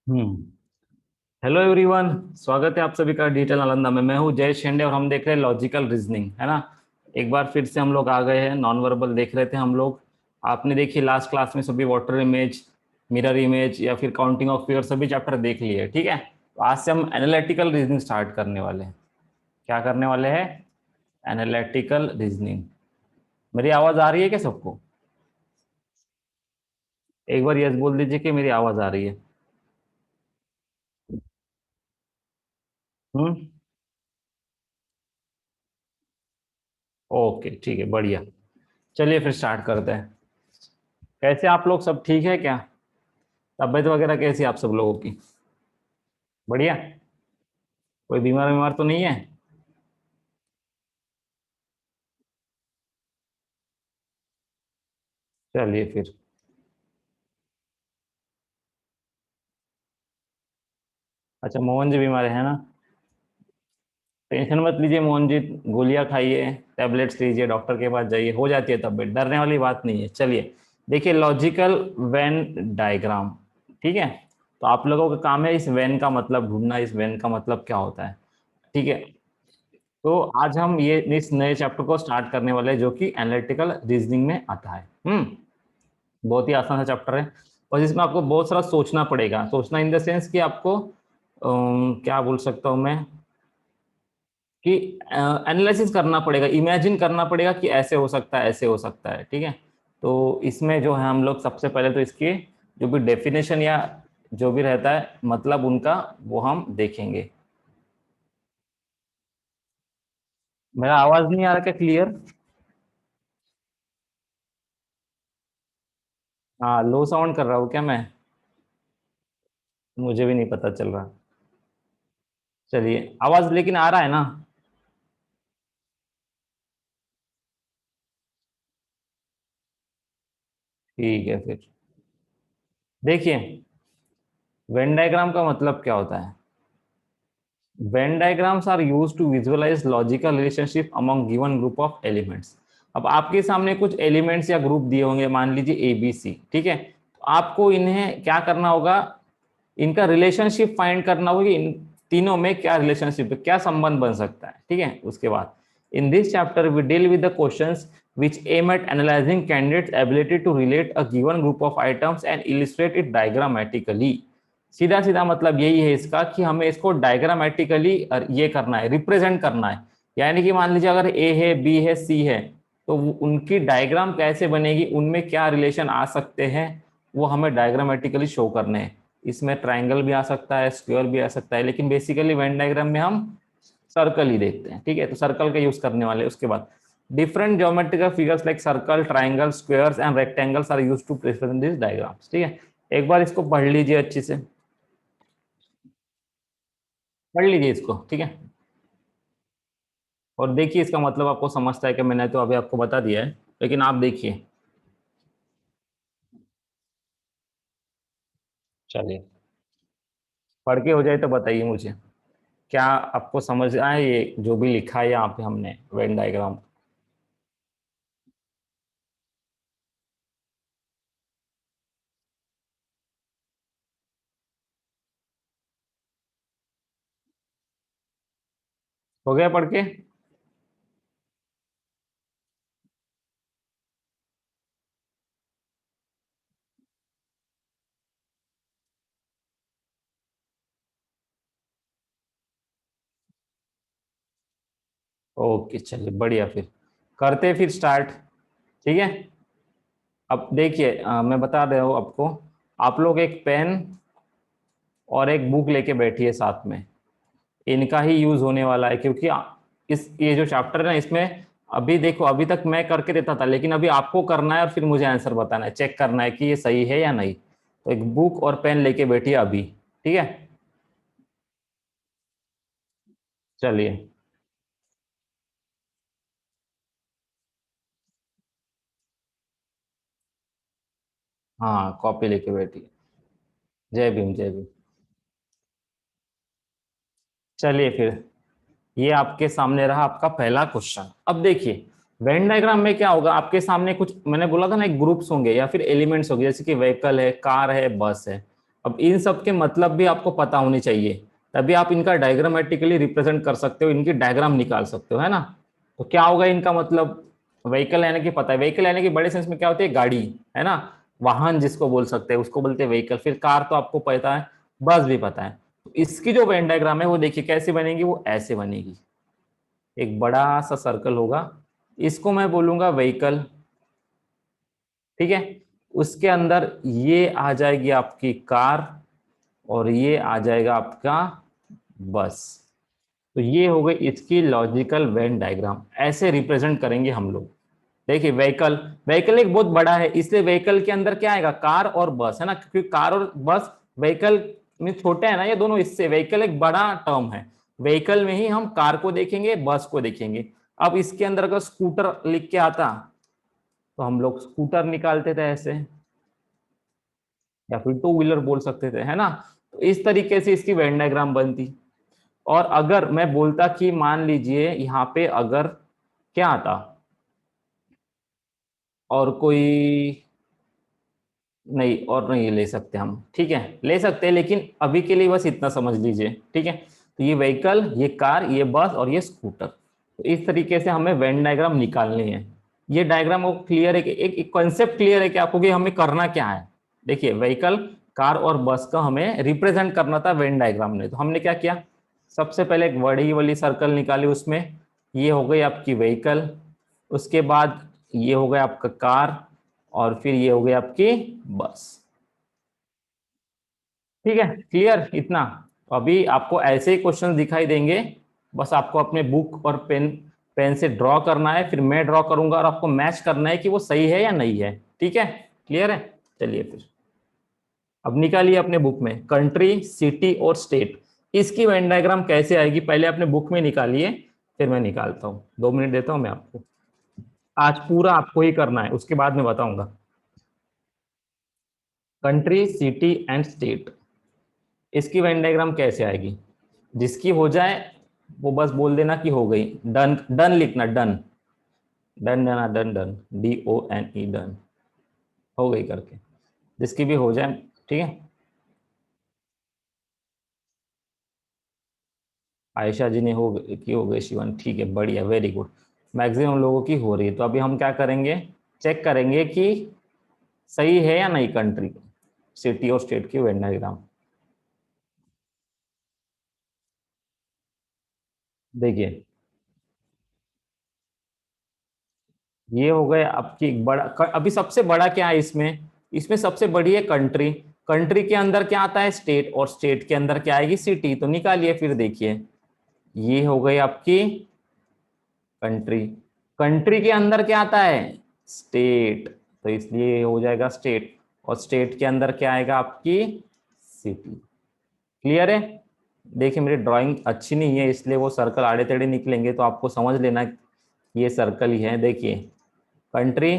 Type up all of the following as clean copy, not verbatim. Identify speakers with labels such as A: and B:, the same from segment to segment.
A: हम्म। Hello everyone, स्वागत है आप सभी का डिजिटल नालंदा में। मैं हूं जय शेंडे और हम देख रहे हैं लॉजिकल रीजनिंग, है ना। एक बार फिर से हम लोग आ गए हैं, नॉन वर्बल देख रहे थे हम लोग। आपने देखी लास्ट क्लास में सभी वाटर इमेज, मिरर इमेज या फिर काउंटिंग ऑफ फिगर सभी चैप्टर देख लिए, ठीक है। तो आज से हम एनालिटिकल रीजनिंग स्टार्ट करने वाले हैं। क्या करने वाले हैं? Analytical reasoning. मेरी आवाज आ रही है क्या सबको? एक बार यस बोल दीजिए कि मेरी आवाज आ रही है। हम्म। ओके, ठीक है, बढ़िया। चलिए फिर स्टार्ट करते हैं। कैसे आप लोग, सब ठीक है क्या? तबीयत वगैरह कैसी है आप सब लोगों की? बढ़िया। कोई बीमार बीमार तो नहीं है? चलिए फिर। अच्छा, मोहन जी बीमार है ना? टेंशन मत लीजिए मोहन जी। गोलियां खाइए, टैबलेट्स लीजिए, डॉक्टर के पास जाइए, हो जाती है तबीयत, डरने वाली बात नहीं है। चलिए देखिए, लॉजिकल वेन डायग्राम। ठीक है। तो आप लोगों का काम है इस वेन का मतलब ढूंढना, इस वेन का मतलब क्या होता है। ठीक है। तो आज हम ये इस नए चैप्टर को स्टार्ट करने वाले हैं जो कि एनालिटिकल रीजनिंग में आता है। बहुत ही आसान सा चैप्टर है। और इसमें आपको बहुत सारा सोचना पड़ेगा, सोचना इन द सेंस कि आपको क्या बोल सकता हूँ मैं, कि एनालिसिस करना पड़ेगा, इमेजिन करना पड़ेगा कि ऐसे हो सकता है, ऐसे हो सकता है, ठीक है। तो इसमें जो है हम लोग सबसे पहले तो इसकी जो भी डेफिनेशन या जो भी रहता है मतलब उनका, वो हम देखेंगे। मेरा आवाज नहीं आ रहा क्या क्लियर? हाँ, लो साउंड कर रहा हूँ क्या मैं? मुझे भी नहीं पता चल रहा। चलिए, आवाज लेकिन आ रहा है ना? ठीक है फिर। देखिए, वेन डायग्राम का मतलब क्या होता है? Venn diagrams are used to visualise logical relationship among given group of elements. अब आपके सामने कुछ एलिमेंट्स या ग्रुप दिए होंगे, मान लीजिए ए बी सी, ठीक है। तो आपको इन्हें क्या करना होगा, इनका रिलेशनशिप फाइंड करना होगा कि इन तीनों में क्या रिलेशनशिप है, क्या संबंध बन सकता है, ठीक है। उसके बाद in this chapter we deal with the questions which aim at analyzing candidates ability to relate a given group of items and illustrate it diagrammatically। सीधा सीधा मतलब यही है इसका कि हमें इसको डायग्रामेटिकली ये करना है, रिप्रेजेंट करना है। यानी कि मान लीजिए अगर ए है, बी है, सी है, तो उनकी डायग्राम कैसे बनेगी, उनमें क्या रिलेशन आ सकते हैं, वो हमें डायग्रामेटिकली शो करने हैं। इसमें ट्राइंगल भी आ सकता है, स्क्वायर भी आ सकता है, लेकिन बेसिकली वेन डायग्राम में हम सर्कल ही देखते हैं, ठीक है। तो सर्कल का यूज करने वाले। उसके बाद different geometrical figures like circle, triangle, squares and rectangles are used to represent this diagrams, ठीक है। एक बार इसको पढ़ लीजिए अच्छे से, पढ़ लीजिए इसको, ठीक है। और देखिए इसका मतलब आपको समझता है कि मैंने तो अभी आपको बता दिया है, लेकिन आप देखिए। चलिए, पढ़ के हो जाए तो बताइए मुझे, क्या आपको समझ आए ये जो भी लिखा है यहाँ पे हमने वेन डायग्राम? हो गया पढ़ के? ओके, चलिए बढ़िया, फिर करते हैं फिर स्टार्ट, ठीक है। अब देखिए, मैं बता रहा हूँ आपको। आप लोग एक पेन और एक बुक लेके बैठिए साथ में। इनका ही यूज होने वाला है, क्योंकि इस ये जो चैप्टर है ना, इसमें अभी देखो, अभी तक मैं करके देता था, लेकिन अभी आपको करना है और फिर मुझे आंसर बताना है, चेक करना है कि ये सही है या नहीं। तो एक बुक और पेन लेके बैठिए अभी, ठीक है। चलिए। हाँ, कॉपी लेके बैठिए। जय भीम, जय भीम। चलिए फिर, ये आपके सामने रहा आपका पहला क्वेश्चन। अब देखिए, वेन डायग्राम में क्या होगा, आपके सामने कुछ मैंने बोला था ना, एक ग्रुप्स होंगे या फिर एलिमेंट्स होंगे, जैसे कि व्हीकल है, कार है, बस है। अब इन सब के मतलब भी आपको पता होने चाहिए, तभी आप इनका डायग्रामेटिकली रिप्रेजेंट कर सकते हो, इनकी डायग्राम निकाल सकते हो, है ना। तो क्या होगा इनका मतलब, व्हीकल यानी कि पता है, व्हीकल यानी कि बड़े सेंस में क्या होती है, गाड़ी, है ना, वाहन जिसको बोल सकते हैं उसको बोलते हैं व्हीकल। फिर कार तो आपको पता है, बस भी पता है। तो इसकी जो वेन डायग्राम है वो देखिए कैसे बनेगी, वो ऐसे बनेगी। एक बड़ा सा सर्कल होगा, इसको मैं बोलूंगा व्हीकल, ठीक है। उसके अंदर ये आ जाएगी आपकी कार, और ये आ जाएगा आपका बस। तो ये हो गई इसकी लॉजिकल वेन डायग्राम, ऐसे रिप्रेजेंट करेंगे हम लोग। देखिए व्हीकल, व्हीकल एक बहुत बड़ा है, इसलिए व्हीकल के अंदर क्या आएगा, कार और बस, है ना, क्योंकि कार और बस, व्हीकल में छोटे है ना ये दोनों, इससे व्हीकल एक बड़ा टर्म है। व्हीकल में ही हम कार को देखेंगे, बस को देखेंगे। अब इसके अंदर अगर स्कूटर लिख के आता तो हम लोग स्कूटर निकालते थे ऐसे, या फिर टू व्हीलर बोल सकते थे, है ना। तो इस तरीके से इसकी वेन डायग्राम बनती। और अगर मैं बोलता कि मान लीजिए यहाँ पे अगर क्या आता, और कोई, नहीं और नहीं ले सकते हम, ठीक है ले सकते हैं, लेकिन अभी के लिए बस इतना समझ लीजिए, ठीक है। तो ये व्हीकल, ये कार, ये बस और ये स्कूटर, तो इस तरीके से हमें वेन डायग्राम निकालनी है। ये डायग्राम वो क्लियर है कि एक कॉन्सेप्ट क्लियर है कि आपको कि हमें करना क्या है। देखिए व्हीकल, कार और बस का हमें रिप्रेजेंट करना था वेन डायग्राम में, तो हमने क्या किया, सबसे पहले एक बड़ी वाली सर्कल निकाली, उसमें ये हो गई आपकी व्हीकल, उसके बाद ये हो गया आपका कार, और फिर ये हो गई आपकी बस। ठीक है, क्लियर इतना। अभी आपको ऐसे ही क्वेश्चन दिखाई देंगे, बस आपको अपने बुक और पेन, पेन से ड्रॉ करना है, फिर मैं ड्रॉ करूंगा और आपको मैच करना है कि वो सही है या नहीं है। ठीक है, क्लियर है। चलिए फिर, अब निकालिए अपने बुक में कंट्री, सिटी और स्टेट, इसकी वेन डायग्राम कैसे आएगी, पहले अपने बुक में निकालिए, फिर मैं निकालता हूँ। 2 मिनट देता हूँ मैं आपको, आज पूरा आपको ही करना है, उसके बाद मैं बताऊंगा। कंट्री, सिटी एंड स्टेट, इसकी वेन डायग्राम कैसे आएगी, जिसकी हो जाए वो बस बोल देना कि हो गई, डन, डन लिखना, done, done done done done, DONE, done, हो गई करके, जिसकी भी हो जाए, ठीक है। आयशा जी ने हो गई, शिवन, ठीक है, बढ़िया, वेरी गुड। मैक्सिमम लोगों की हो रही है, तो अभी हम क्या करेंगे, चेक करेंगे कि सही है या नहीं कंट्री, सिटी और स्टेट की वेन डायग्राम। देखिए ये हो गए आपकी एक बड़ा, अभी सबसे बड़ा क्या है इसमें, इसमें सबसे बड़ी है कंट्री, कंट्री के अंदर क्या आता है, स्टेट, और स्टेट के अंदर क्या आएगी, सिटी। तो निकालिए फिर, देखिए ये हो गई आपकी कंट्री, कंट्री के अंदर क्या आता है, स्टेट, तो इसलिए ये हो जाएगा स्टेट, और स्टेट के अंदर क्या आएगा आपकी, सिटी। क्लियर है। देखिए मेरी ड्राइंग अच्छी नहीं है, इसलिए वो सर्कल आड़े टेढ़े निकलेंगे, तो आपको समझ लेना ये सर्कल ही है। देखिए कंट्री,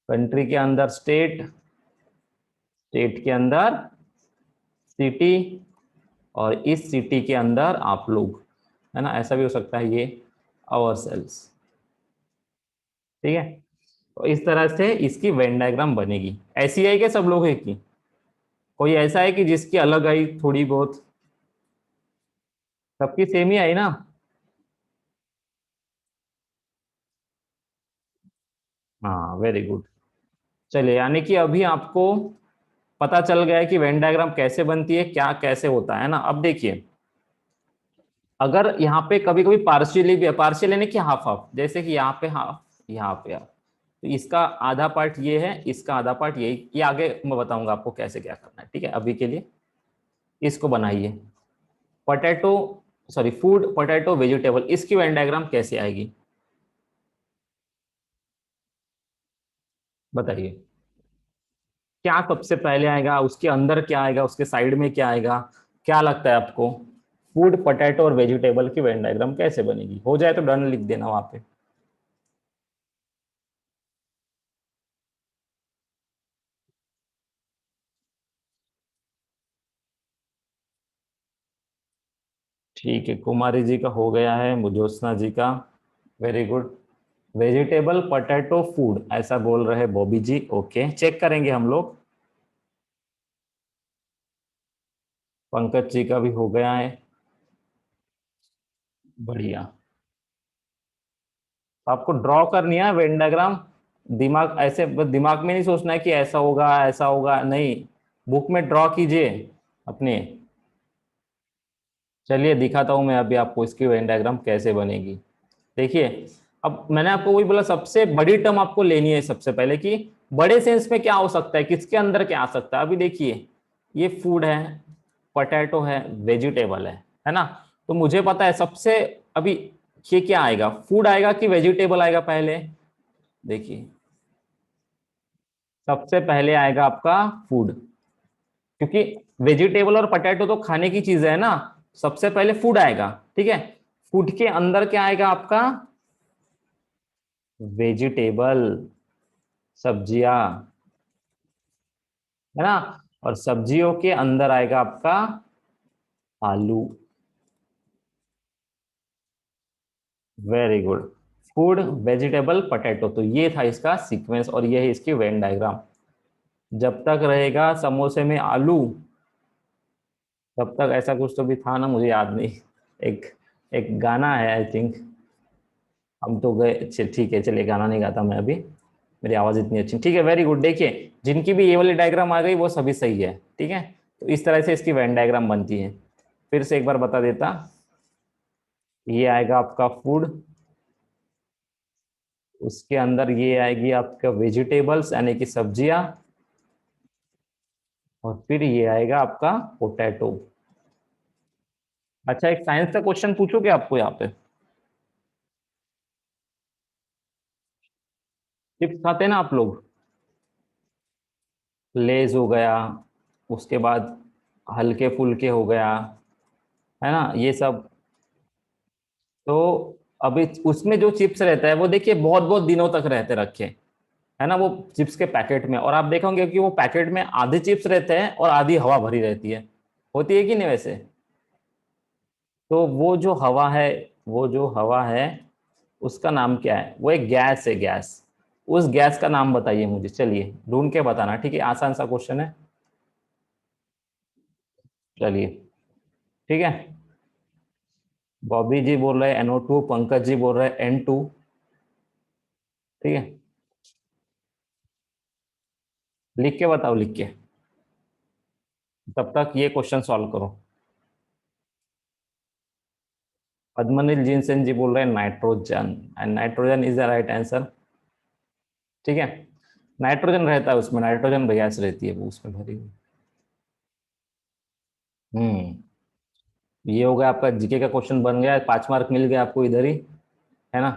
A: कंट्री के अंदर स्टेट, स्टेट के अंदर सिटी, और इस सिटी के अंदर आप लोग, है ना, ऐसा भी हो सकता है ये आवर सेल्स। ठीक है, तो इस तरह से इसकी वेन डायग्राम बनेगी। ऐसी है कि सब लोग है की, कोई ऐसा है कि जिसकी अलग आई थोड़ी बहुत, सबकी सेम ही आई ना। हाँ वेरी गुड। चलिए, यानी कि अभी आपको पता चल गया है कि वेन डायग्राम कैसे बनती है, क्या कैसे होता है ना। अब देखिए, अगर यहाँ पे कभी कभी पार्शियली भी, पार्शियल यानी कि हाफ हाफ, जैसे कि यहाँ पे हाफ, यहाँ पे हाफ, तो इसका आधा पार्ट ये है, इसका आधा पार्ट ये आगे मैं बताऊंगा आपको कैसे क्या करना है। ठीक है, अभी के लिए इसको बनाइए, potato, sorry food, potato, vegetable, इसकी वेन डायग्राम कैसे आएगी, बताइए। क्या सबसे पहले आएगा, उसके अंदर क्या आएगा, उसके साइड में क्या आएगा, क्या लगता है आपको, फूड, पोटैटो और वेजिटेबल की वेन डायग्राम कैसे बनेगी, हो जाए तो डन लिख देना वहां पे। ठीक है, कुमारी जी का हो गया है, मुजोत्सना जी का, very good. Vegetable, potato, food, ऐसा बोल रहे हैं बॉबी जी, ओके, चेक करेंगे हम लोग। पंकज जी का भी हो गया है। बढ़िया। तो आपको ड्रॉ करनी है वेन डायग्राम। दिमाग ऐसे बस दिमाग में नहीं सोचना है कि ऐसा होगा नहीं। बुक में ड्रॉ कीजिए अपने। चलिए दिखाता हूं मैं अभी आपको इसकी वेन डायग्राम कैसे बनेगी। देखिए, अब मैंने आपको वही बोला, सबसे बड़ी टर्म आपको लेनी है सबसे पहले कि बड़े सेंस में क्या हो सकता है, किसके अंदर क्या आ सकता है। अभी देखिए, ये फूड है, पोटैटो है, वेजिटेबल है ना। तो मुझे पता है सबसे, अभी ये क्या आएगा, फूड आएगा कि वेजिटेबल आएगा पहले। देखिए, सबसे पहले आएगा आपका फूड, क्योंकि वेजिटेबल और पोटैटो तो खाने की चीज है ना। सबसे पहले फूड आएगा, ठीक है। फूड के अंदर क्या आएगा आपका, वेजिटेबल, सब्जियां, है ना। और सब्जियों के अंदर आएगा आपका आलू। Very good. Food, vegetable, potato, तो ये था इसका सीक्वेंस और ये है इसकी वेन डायग्राम। जब तक रहेगा समोसे में आलू, तब तक ऐसा कुछ तो भी था ना, मुझे याद नहीं। एक एक गाना है आई थिंक। हम तो गए, ठीक है चलिए, गाना नहीं गाता मैं अभी, मेरी आवाज इतनी अच्छी, ठीक है। Very good. देखिए, जिनकी भी ये वाली डायग्राम आ गई वो सभी सही है, ठीक है। तो इस तरह से इसकी वेन डायग्राम बनती है। फिर से एक बार बता देता, ये आएगा आपका फूड, उसके अंदर ये आएगी आपका वेजिटेबल्स यानी कि सब्जियां, और फिर ये आएगा आपका पोटैटो। अच्छा, एक साइंस का क्वेश्चन पूछो क्या आपको यहाँ पे। चिप्स खाते हैं ना आप लोग, लेज हो गया, उसके बाद हल्के फुल्के हो गया, है ना ये सब। तो अभी उसमें जो चिप्स रहता है वो देखिए बहुत बहुत दिनों तक रहते रखे, है ना, वो चिप्स के पैकेट में। और आप देखोगे कि वो पैकेट में आधे चिप्स रहते हैं और आधी हवा भरी रहती है, होती है कि नहीं वैसे। तो वो जो हवा है उसका नाम क्या है, वो एक गैस है, गैस। उस गैस का नाम बताइए मुझे, चलिए ढूंढ के बताना, ठीक है, आसान सा क्वेश्चन है। चलिए, ठीक है। बॉबी जी बोल रहे हैं NO2, पंकज जी बोल रहे हैं N2, ठीक है। लिख के बताओ, लिख के। तब तक ये क्वेश्चन सॉल्व करो। पद्मनील जिनसेन जी बोल रहे हैं nitrogen, and nitrogen is the right answer, ठीक है। नाइट्रोजन रहता है उसमें, नाइट्रोजन गैस रहती है वो उसमें भरी हुई। हम्म। ये हो गया आपका जीके का क्वेश्चन, बन गया, 5 मार्क मिल गया आपको इधर ही, है ना।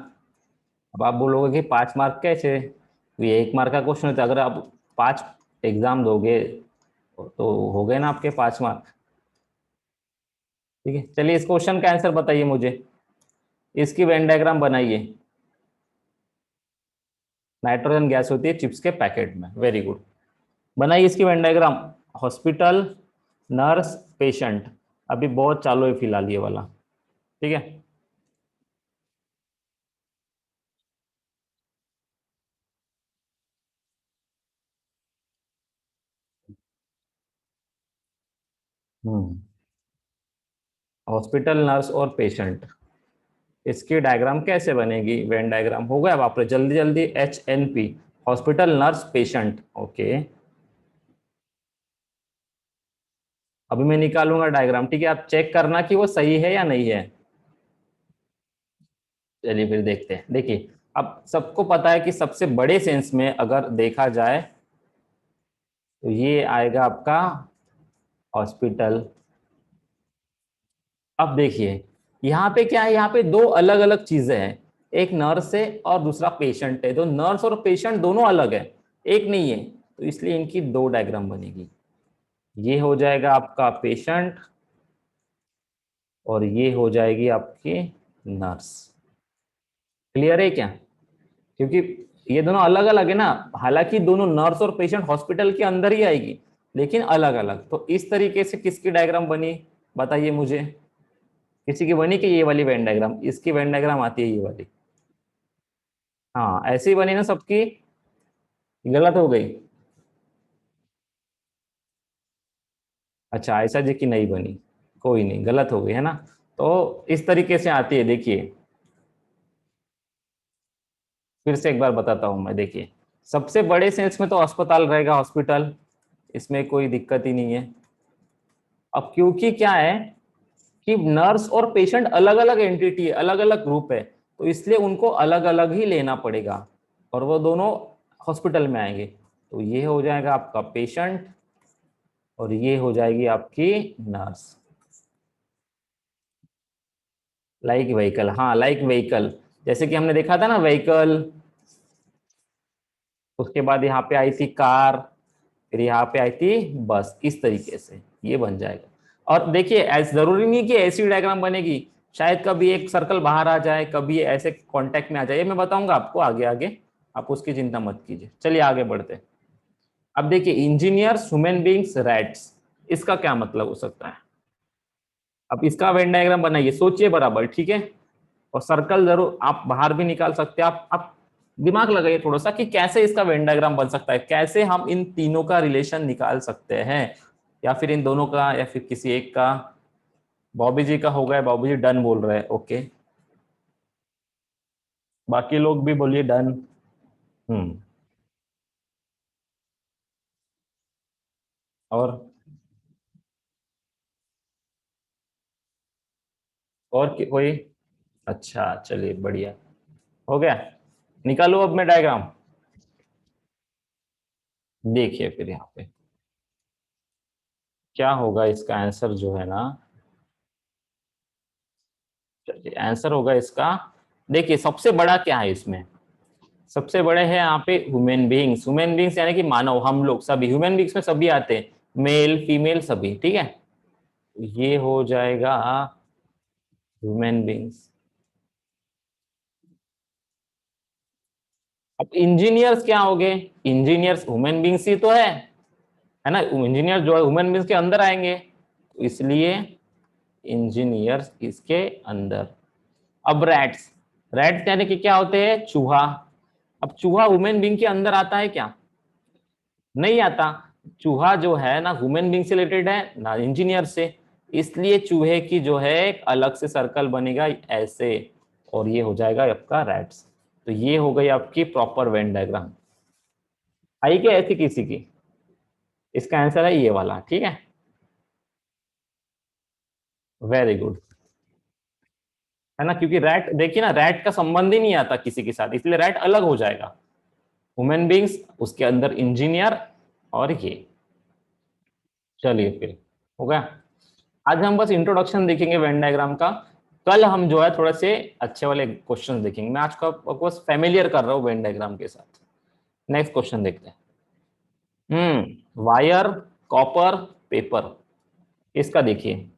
A: अब आप बोलोगे कि 5 मार्क कैसे, तो ये 1 मार्क का क्वेश्चन होता है, अगर आप 5 एग्जाम दोगे तो हो गए ना आपके 5 मार्क, ठीक है। चलिए इस क्वेश्चन का आंसर बताइए मुझे, इसकी वेन डायग्राम बनाइए। नाइट्रोजन गैस होती है चिप्स के पैकेट में, वेरी गुड। बनाइए इसकी Venn diagram. Hospital, nurse, patient, अभी बहुत चालू है फिलहाल ये वाला, ठीक है। हम्म। हॉस्पिटल, नर्स और पेशेंट, इसकी डायग्राम कैसे बनेगी, वेन डायग्राम हो गया। बाप रे, जल्दी जल्दी, HNP, hospital, nurse, patient, okay. अभी मैं निकालूंगा डायग्राम, ठीक है, आप चेक करना कि वो सही है या नहीं है। चलिए फिर देखते हैं। देखिए, अब सबको पता है कि सबसे बड़े सेंस में अगर देखा जाए तो ये आएगा आपका हॉस्पिटल। अब देखिए, यहाँ पे क्या है, यहाँ पे दो अलग अलग चीजें हैं, एक नर्स है और दूसरा पेशेंट है। तो नर्स और पेशेंट दोनों अलग है, एक नहीं है, तो इसलिए इनकी दो डायग्राम बनेगी। ये हो जाएगा आपका पेशेंट और ये हो जाएगी आपकी नर्स। क्लियर है क्या, क्योंकि ये दोनों अलग अलग है ना। हालांकि दोनों नर्स और पेशेंट हॉस्पिटल के अंदर ही आएगी, लेकिन अलग अलग। तो इस तरीके से किसकी डायग्राम बनी, बताइए मुझे। किसी की बनी कि ये वाली वेन डायग्राम, इसकी वेन डायग्राम आती है ये वाली। हाँ ऐसी बनी ना सबकी, गलत हो गई। अच्छा, ऐसा जी की नहीं बनी, कोई नहीं, गलत हो गई है ना। तो इस तरीके से आती है, देखिए फिर से एक बार बताता हूं मैं। देखिए, सबसे बड़े सेंस में तो अस्पताल रहेगा, हॉस्पिटल, इसमें कोई दिक्कत ही नहीं है। अब क्योंकि क्या है कि नर्स और पेशेंट अलग अलग एंटिटी है, अलग अलग ग्रुप है, तो इसलिए उनको अलग अलग ही लेना पड़ेगा, और वो दोनों हॉस्पिटल में आएंगे। तो ये हो जाएगा आपका पेशेंट, और ये हो जाएगी आपकी नर्स। लाइक व्हीकल, हाँ लाइक व्हीकल, जैसे कि हमने देखा था ना व्हीकल, उसके बाद यहाँ पे आई थी कार, फिर यहाँ पे आई थी बस, इस तरीके से ये बन जाएगा। और देखिए जरूरी नहीं कि ऐसी डायग्राम बनेगी, शायद कभी एक सर्कल बाहर आ जाए, कभी ऐसे कांटेक्ट में आ जाए, ये मैं बताऊंगा आपको आगे आगे, आप उसकी चिंता मत कीजिए। चलिए आगे बढ़ते हैं। अब देखिए, इंजीनियर्स, ह्यूमन बींग्स, रैट्स, इसका क्या मतलब हो सकता है। अब इसका वेन डायग्राम बनाइए, सोचिए बराबर, ठीक है। और सर्कल जरूर आप बाहर भी निकाल सकते हैं, आप दिमाग लगाइए थोड़ा सा कि कैसे इसका वेन डायग्राम बन सकता है, कैसे हम इन तीनों का रिलेशन निकाल सकते हैं, या फिर इन दोनों का, या फिर किसी एक का। बॉबी जी का हो गया, बॉबी जी डन बोल रहे हैं, ओके। बाकी लोग भी बोलिए डन। हम्म। और कोई। अच्छा चलिए बढ़िया, हो गया। निकालो अब मैं डायग्राम। देखिए फिर यहाँ पे क्या होगा, इसका आंसर जो है ना, चलिए आंसर होगा इसका। देखिए सबसे बड़ा क्या है इसमें, सबसे बड़े हैं यहाँ पे ह्यूमन बींग्स, ह्यूमन बींग्स यानी कि मानव, हम लोग सभी ह्यूमन बींग्स में सभी आते हैं, मेल फीमेल सभी, ठीक है। ये हो जाएगा ह्यूमन बींग्स। अब इंजीनियर्स क्या हो गए, इंजीनियर्स ह्यूमन बींग्स ही तो है ना, इंजीनियर जो है ह्यूमन बींग्स के अंदर आएंगे, तो इसलिए इंजीनियर्स इसके अंदर। अब रैट्स, रैट्स यानी कि क्या होते हैं, चूहा। अब चूहा ह्यूमन बींग के अंदर आता है क्या, नहीं आता। चूहा जो है ना ह्यूमन बींग से रिलेटेड है ना इंजीनियर से, इसलिए चूहे की जो है एक अलग से सर्कल बनेगा ऐसे, और ये हो जाएगा आपका रैट्स। तो ये हो गई आपकी प्रॉपर वेन डायग्राम। आई क्या ऐसी किसी की, इसका आंसर है ये वाला, ठीक है। वेरी गुड, है ना, क्योंकि रैट देखिए ना, रैट का संबंध ही नहीं आता किसी के साथ, इसलिए रैट अलग हो जाएगा। ह्यूमन बींग्स, उसके अंदर इंजीनियर, और ये। चलिए फिर हो गया। आज हम बस इंट्रोडक्शन देखेंगे वेन डायग्राम का, कल हम जो है थोड़े से अच्छे वाले क्वेश्चन देखेंगे। मैं आज का बस फैमिलियर कर रहा हूँ वेन डायग्राम के साथ। नेक्स्ट क्वेश्चन देखते हैं। वायर, कॉपर, पेपर, इसका देखिए।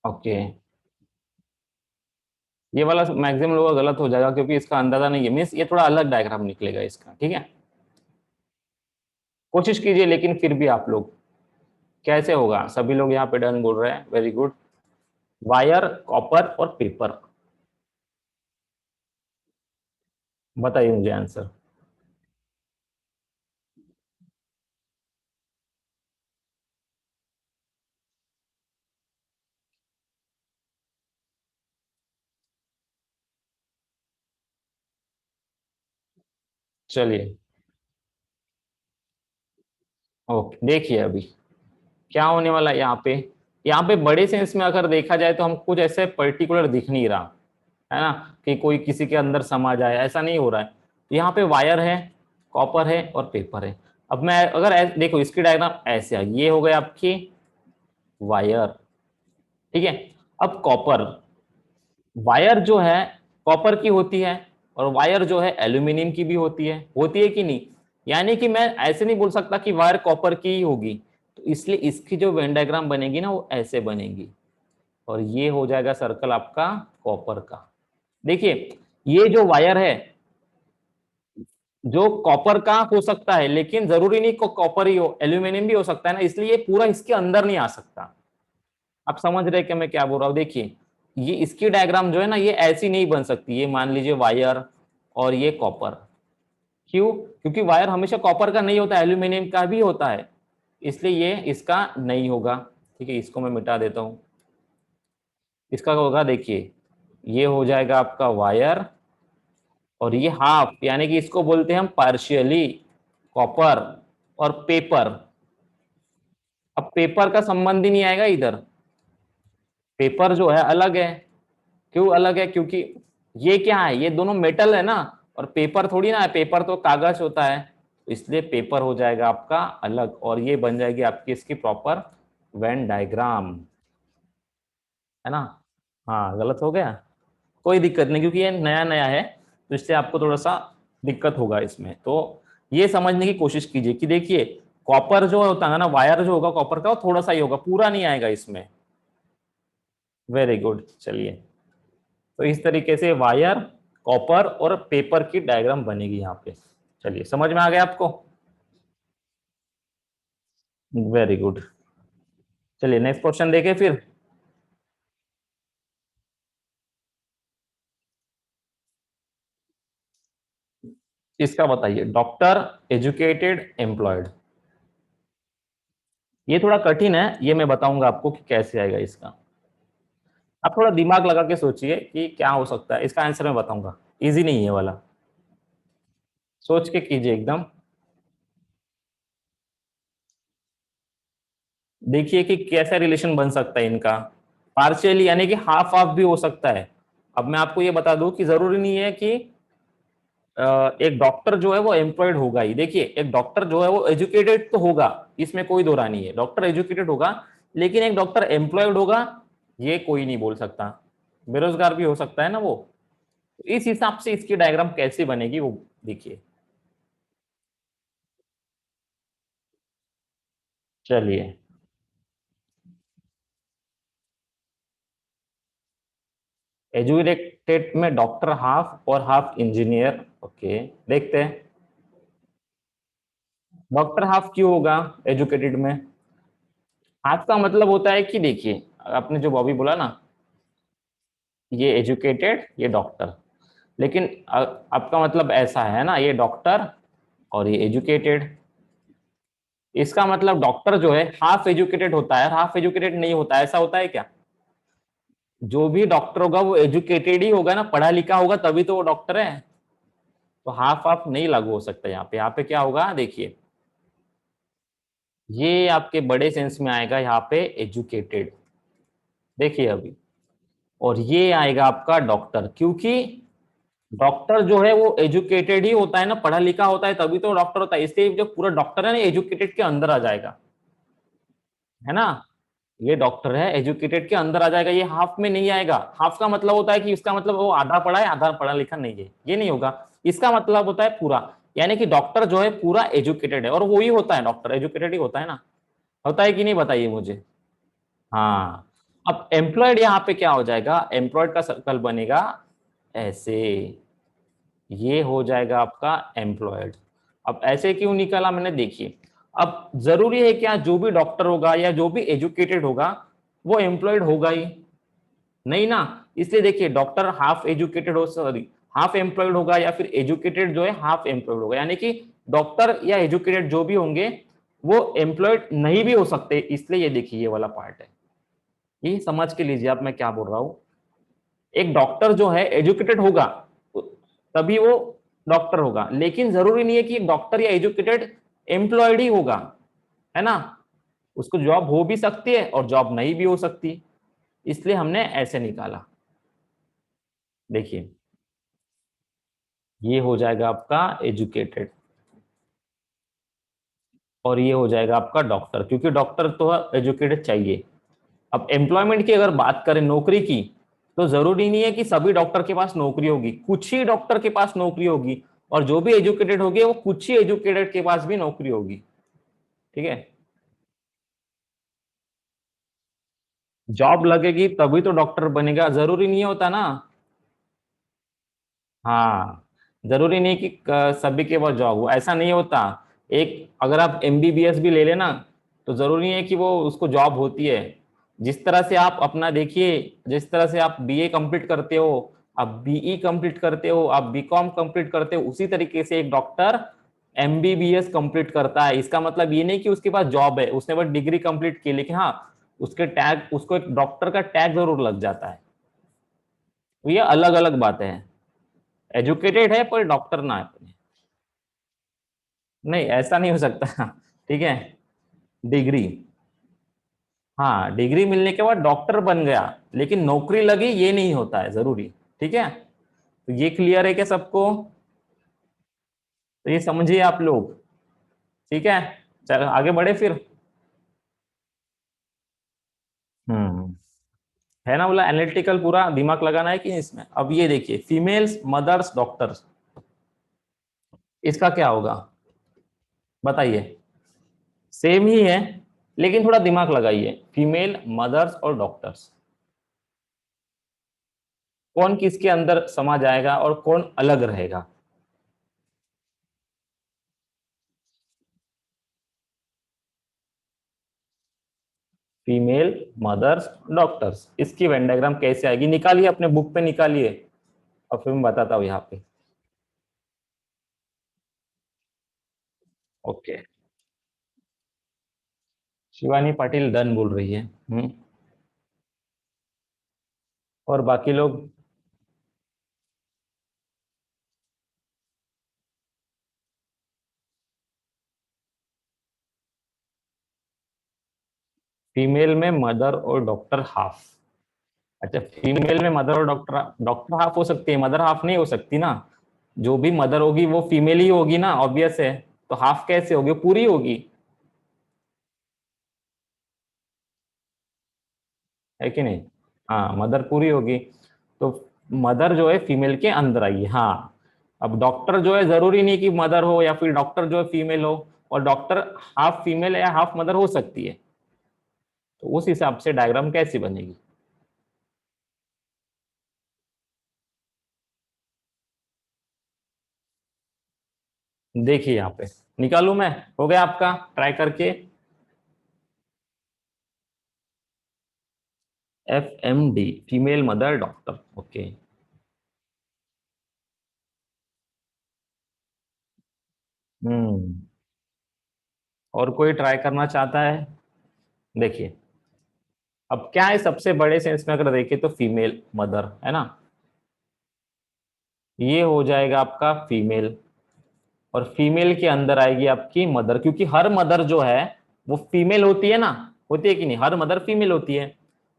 A: ओके, ये वाला मैक्सिमम लोगों का गलत हो जाएगा, क्योंकि इसका अंदाजा नहीं है, मीन्स ये थोड़ा अलग डायग्राम निकलेगा इसका, ठीक है। कोशिश कीजिए लेकिन फिर भी आप लोग, कैसे होगा, सभी लोग यहाँ पे डन बोल रहे हैं, वेरी गुड। वायर, कॉपर और पेपर, बताइए मुझे आंसर। चलिए, ओके देखिए अभी क्या होने वाला है यहाँ पे। यहाँ पे बड़े सेंस में अगर देखा जाए तो हम कुछ ऐसे पर्टिकुलर दिख नहीं रहा, है ना, कि कोई किसी के अंदर समा जाए, ऐसा नहीं हो रहा है। तो यहाँ पे वायर है, कॉपर है और पेपर है। अब मैं अगर देखो इसकी डायग्राम ऐसे है, ये हो गए आपकी वायर, ठीक है। अब कॉपर, वायर जो है कॉपर की होती है, और वायर जो है एल्यूमिनियम की भी होती है कि नहीं। यानी कि मैं ऐसे नहीं बोल सकता कि वायर कॉपर की ही होगी, तो इसलिए इसकी जो वेन डायग्राम बनेगी ना वो ऐसे बनेगी, और ये हो जाएगा सर्कल आपका कॉपर का। देखिए, ये जो वायर है जो कॉपर का हो सकता है, लेकिन जरूरी नहीं कॉपर ही हो, एल्यूमिनियम भी हो सकता है ना, इसलिए ये पूरा इसके अंदर नहीं आ सकता। आप समझ रहे कि मैं क्या बोल रहा हूँ, देखिए ये इसकी डायग्राम जो है ना ये ऐसी नहीं बन सकती, ये मान लीजिए वायर और ये कॉपर, क्यों? क्योंकि वायर हमेशा कॉपर का नहीं होता, एल्यूमिनियम का भी होता है, इसलिए ये इसका नहीं होगा। ठीक है, इसको मैं मिटा देता हूं। इसका होगा, देखिए ये हो जाएगा आपका वायर, और ये हाफ, यानी कि इसको बोलते हैं हम पार्शियली कॉपर और पेपर। अब पेपर का संबंध ही नहीं आएगा इधर, पेपर जो है अलग है। क्यों अलग है? क्योंकि ये क्या है, ये दोनों मेटल है ना, और पेपर थोड़ी ना है, पेपर तो कागज होता है, इसलिए पेपर हो जाएगा आपका अलग, और ये बन जाएगी आपकी इसकी प्रॉपर वेन डायग्राम, है ना। हाँ, गलत हो गया, कोई दिक्कत नहीं, क्योंकि ये नया नया है तो इससे आपको थोड़ा सा दिक्कत होगा इसमें। तो ये समझने की कोशिश कीजिए कि देखिए कॉपर जो होता है ना, वायर जो होगा कॉपर का, वो थोड़ा सा ही होगा, पूरा नहीं आएगा इसमें। वेरी गुड, चलिए। तो इस तरीके से वायर, कॉपर और पेपर की डायग्राम बनेगी यहाँ पे। चलिए, समझ में आ गया आपको? Very good. चलिए नेक्स्ट क्वेश्चन देखें फिर। इसका बताइए, डॉक्टर, एजुकेटेड, एम्प्लॉयड। ये थोड़ा कठिन है, ये मैं बताऊंगा आपको कि कैसे आएगा इसका। आप थोड़ा दिमाग लगा के सोचिए कि क्या हो सकता है, इसका आंसर मैं बताऊंगा। इजी नहीं है वाला, सोच के कीजिए एकदम। देखिए कि कैसा रिलेशन बन सकता है इनका। पार्शियली यानी कि हाफ हाफ भी हो सकता है। अब मैं आपको ये बता दूं कि जरूरी नहीं है कि एक डॉक्टर जो है वो एम्प्लॉयड होगा ही। देखिए एक डॉक्टर जो है वो एजुकेटेड तो होगा, इसमें कोई दो राय नहीं है, डॉक्टर एजुकेटेड होगा, लेकिन एक डॉक्टर एम्प्लॉयड होगा ये कोई नहीं बोल सकता, बेरोजगार भी हो सकता है ना वो। तो इस हिसाब से इसकी डायग्राम कैसे बनेगी वो देखिए। चलिए, एजुकेटेड में डॉक्टर हाफ और हाफ इंजीनियर, ओके। देखते हैं डॉक्टर हाफ क्यों होगा एजुकेटेड में। हाफ का मतलब होता है कि देखिए, आपने जो बॉबी बोला ना, ये एजुकेटेड ये डॉक्टर, लेकिन आपका मतलब ऐसा है ना, ये डॉक्टर और ये एजुकेटेड। इसका मतलब डॉक्टर जो है हाफ एजुकेटेड होता है, हाफ एजुकेटेड नहीं होता है, ऐसा होता है क्या? जो भी डॉक्टर होगा वो एजुकेटेड ही होगा ना, पढ़ा लिखा होगा तभी तो वो डॉक्टर है। तो हाफ हाफ नहीं लागू हो सकता यहाँ पे। यहाँ पे क्या होगा देखिए, ये आपके बड़े सेंस में आएगा यहाँ पे एजुकेटेड, देखिए अभी। और ये आएगा आपका डॉक्टर, क्योंकि डॉक्टर जो है वो एजुकेटेड ही होता है ना, पढ़ा लिखा होता है तभी तो डॉक्टर होता है, इसलिए जो पूरा डॉक्टर है ना एजुकेटेड के अंदर आ जाएगा, है ना। ये डॉक्टर है एजुकेटेड के अंदर आ जाएगा, ये हाफ में नहीं आएगा। हाफ का मतलब होता है कि इसका मतलब वो आधा पढ़ा है आधा पढ़ा लिखा नहीं है, ये नहीं होगा। इसका मतलब होता है पूरा, यानी कि डॉक्टर जो है पूरा एजुकेटेड है, और वो ही होता है, डॉक्टर एजुकेटेड ही होता है ना। होता है कि नहीं बताइए मुझे। हाँ। अब एम्प्लॉयड यहाँ पे क्या हो जाएगा, एम्प्लॉयड का सर्कल बनेगा ऐसे, ये हो जाएगा आपका एम्प्लॉयड। अब ऐसे क्यों निकाला मैंने, देखिए अब जरूरी है क्या जो भी डॉक्टर होगा या जो भी एजुकेटेड होगा वो एम्प्लॉयड होगा ही नहीं ना। इसलिए देखिए डॉक्टर हाफ एजुकेटेड हो, सॉरी हाफ एम्प्लॉयड होगा, या फिर एजुकेटेड जो है हाफ एम्प्लॉयड होगा, यानी कि डॉक्टर या एजुकेटेड जो भी होंगे वो एम्प्लॉयड नहीं भी हो सकते। इसलिए ये देखिए ये वाला पार्ट है, ये समझ के लीजिए आप मैं क्या बोल रहा हूं। एक डॉक्टर जो है एजुकेटेड होगा तभी वो डॉक्टर होगा, लेकिन जरूरी नहीं है कि डॉक्टर या एजुकेटेड एम्प्लॉयड ही होगा, है ना। उसको जॉब हो भी सकती है और जॉब नहीं भी हो सकती, इसलिए हमने ऐसे निकाला। देखिए ये हो जाएगा आपका एजुकेटेड, और ये हो जाएगा आपका डॉक्टर, क्योंकि डॉक्टर तो एजुकेटेड चाहिए। अब एम्प्लॉयमेंट की अगर बात करें नौकरी की, तो जरूरी नहीं है कि सभी डॉक्टर के पास नौकरी होगी, कुछ ही डॉक्टर के पास नौकरी होगी, और जो भी एजुकेटेड होगी वो कुछ ही एजुकेटेड के पास भी नौकरी होगी। ठीक है, जॉब लगेगी तभी तो डॉक्टर बनेगा, जरूरी नहीं होता ना। हाँ, जरूरी नहीं कि सभी के पास जॉब हो, ऐसा नहीं होता। एक अगर आप एमबीबीएस भी ले लेना, तो जरूरी नहीं है कि वो उसको जॉब होती है। जिस तरह से आप अपना देखिए, जिस तरह से आप बीए कंप्लीट करते हो, आप बीई कंप्लीट करते हो, आप बीकॉम कंप्लीट करते हो, उसी तरीके से एक डॉक्टर एमबीबीएस कंप्लीट करता है। इसका मतलब ये नहीं कि उसके पास जॉब है, उसने बस डिग्री कंप्लीट की, लेकिन हाँ उसके टैग, उसको एक डॉक्टर का टैग जरूर लग जाता है। तो ये अलग अलग बातें हैं, एजुकेटेड है पर डॉक्टर ना है। नहीं ऐसा नहीं हो सकता ठीक है, डिग्री, हाँ डिग्री मिलने के बाद डॉक्टर बन गया, लेकिन नौकरी लगी ये नहीं होता है जरूरी। ठीक है, तो ये क्लियर है क्या सबको? तो ये समझिए आप लोग। ठीक है, चलो आगे बढ़े फिर। हम्म, है ना, बोला एनालिटिकल, पूरा दिमाग लगाना है कि इसमें। अब ये देखिए, फीमेल्स मदर्स डॉक्टर्स, इसका क्या होगा बताइए? सेम ही है, लेकिन थोड़ा दिमाग लगाइए। फीमेल मदर्स और डॉक्टर्स, कौन किसके अंदर समा जाएगा और कौन अलग रहेगा? फीमेल मदर्स डॉक्टर्स, इसकी वेन डायग्राम कैसे आएगी? निकालिए, अपने बुक पे निकालिए और फिर मैं बताता हूँ यहाँ पे। ओके, शिवानी पाटिल डन बोल रही है। और बाकी लोग? फीमेल में मदर और डॉक्टर हाफ। अच्छा, फीमेल में मदर और डॉक्टर, डॉक्टर हाफ हो सकती है, मदर हाफ नहीं हो सकती ना। जो भी मदर होगी वो फीमेल ही होगी ना, ऑब्वियस है। तो हाफ कैसे होगी? पूरी होगी, है कि नहीं? हाँ मदर पूरी होगी। तो मदर जो है फीमेल के अंदर आई है, हाँ। अब डॉक्टर जो है जरूरी नहीं कि मदर हो, या फिर डॉक्टर जो है फीमेल हो, और डॉक्टर हाफ फीमेल या हाफ मदर हो सकती है। तो उस हिसाब से डायग्राम कैसी बनेगी? देखिए यहाँ पे, निकालू मैं? हो गया आपका, ट्राई करके। FMD, female mother doctor, okay. Hmm, और कोई ट्राई करना चाहता है? देखिए, अब क्या है, सबसे बड़े सेंस में अगर देखें तो फीमेल मदर है ना, ये हो जाएगा आपका फीमेल। और फीमेल के अंदर आएगी आपकी मदर, क्योंकि हर मदर जो है वो फीमेल होती है ना, होती है कि नहीं? हर मदर फीमेल होती है।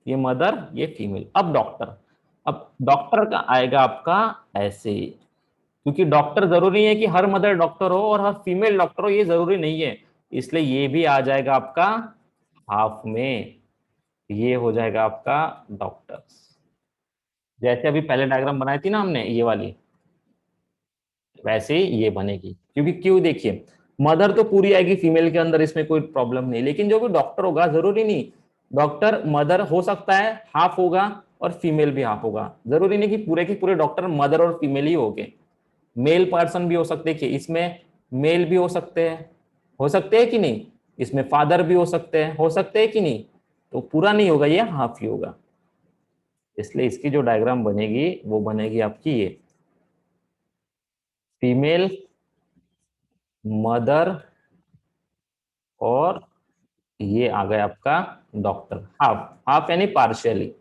A: ये मदर, ये फीमेल। अब डॉक्टर, अब डॉक्टर का आएगा आपका ऐसे, क्योंकि डॉक्टर जरूरी है कि हर मदर डॉक्टर हो और हर फीमेल डॉक्टर हो, ये जरूरी नहीं है। इसलिए ये भी आ जाएगा आपका हाफ में, ये हो जाएगा आपका डॉक्टर्स। जैसे अभी पहले डायग्राम बनाई थी ना हमने ये वाली, वैसे ही ये बनेगी। क्योंकि क्यों, देखिए, मदर तो पूरी आएगी फीमेल के अंदर, इसमें कोई प्रॉब्लम नहीं, लेकिन जो भी डॉक्टर होगा जरूरी नहीं, डॉक्टर मदर हो सकता है, हाफ होगा, और फीमेल भी हाफ होगा। जरूरी नहीं कि पूरे के पूरे डॉक्टर मदर और फीमेल ही होंगे। मेल पर्सन भी हो सकते हैं, कि इसमें मेल भी हो सकते हैं कि नहीं? इसमें फादर भी हो सकते हैं कि नहीं? तो पूरा नहीं होगा, ये हाफ ही होगा। इसलिए इसकी जो डायग्राम बनेगी वो बनेगी आपकी ये, फीमेल मदर, और ये आ गया आपका डॉक्टर, हाफ हाफ यानी पार्शियली।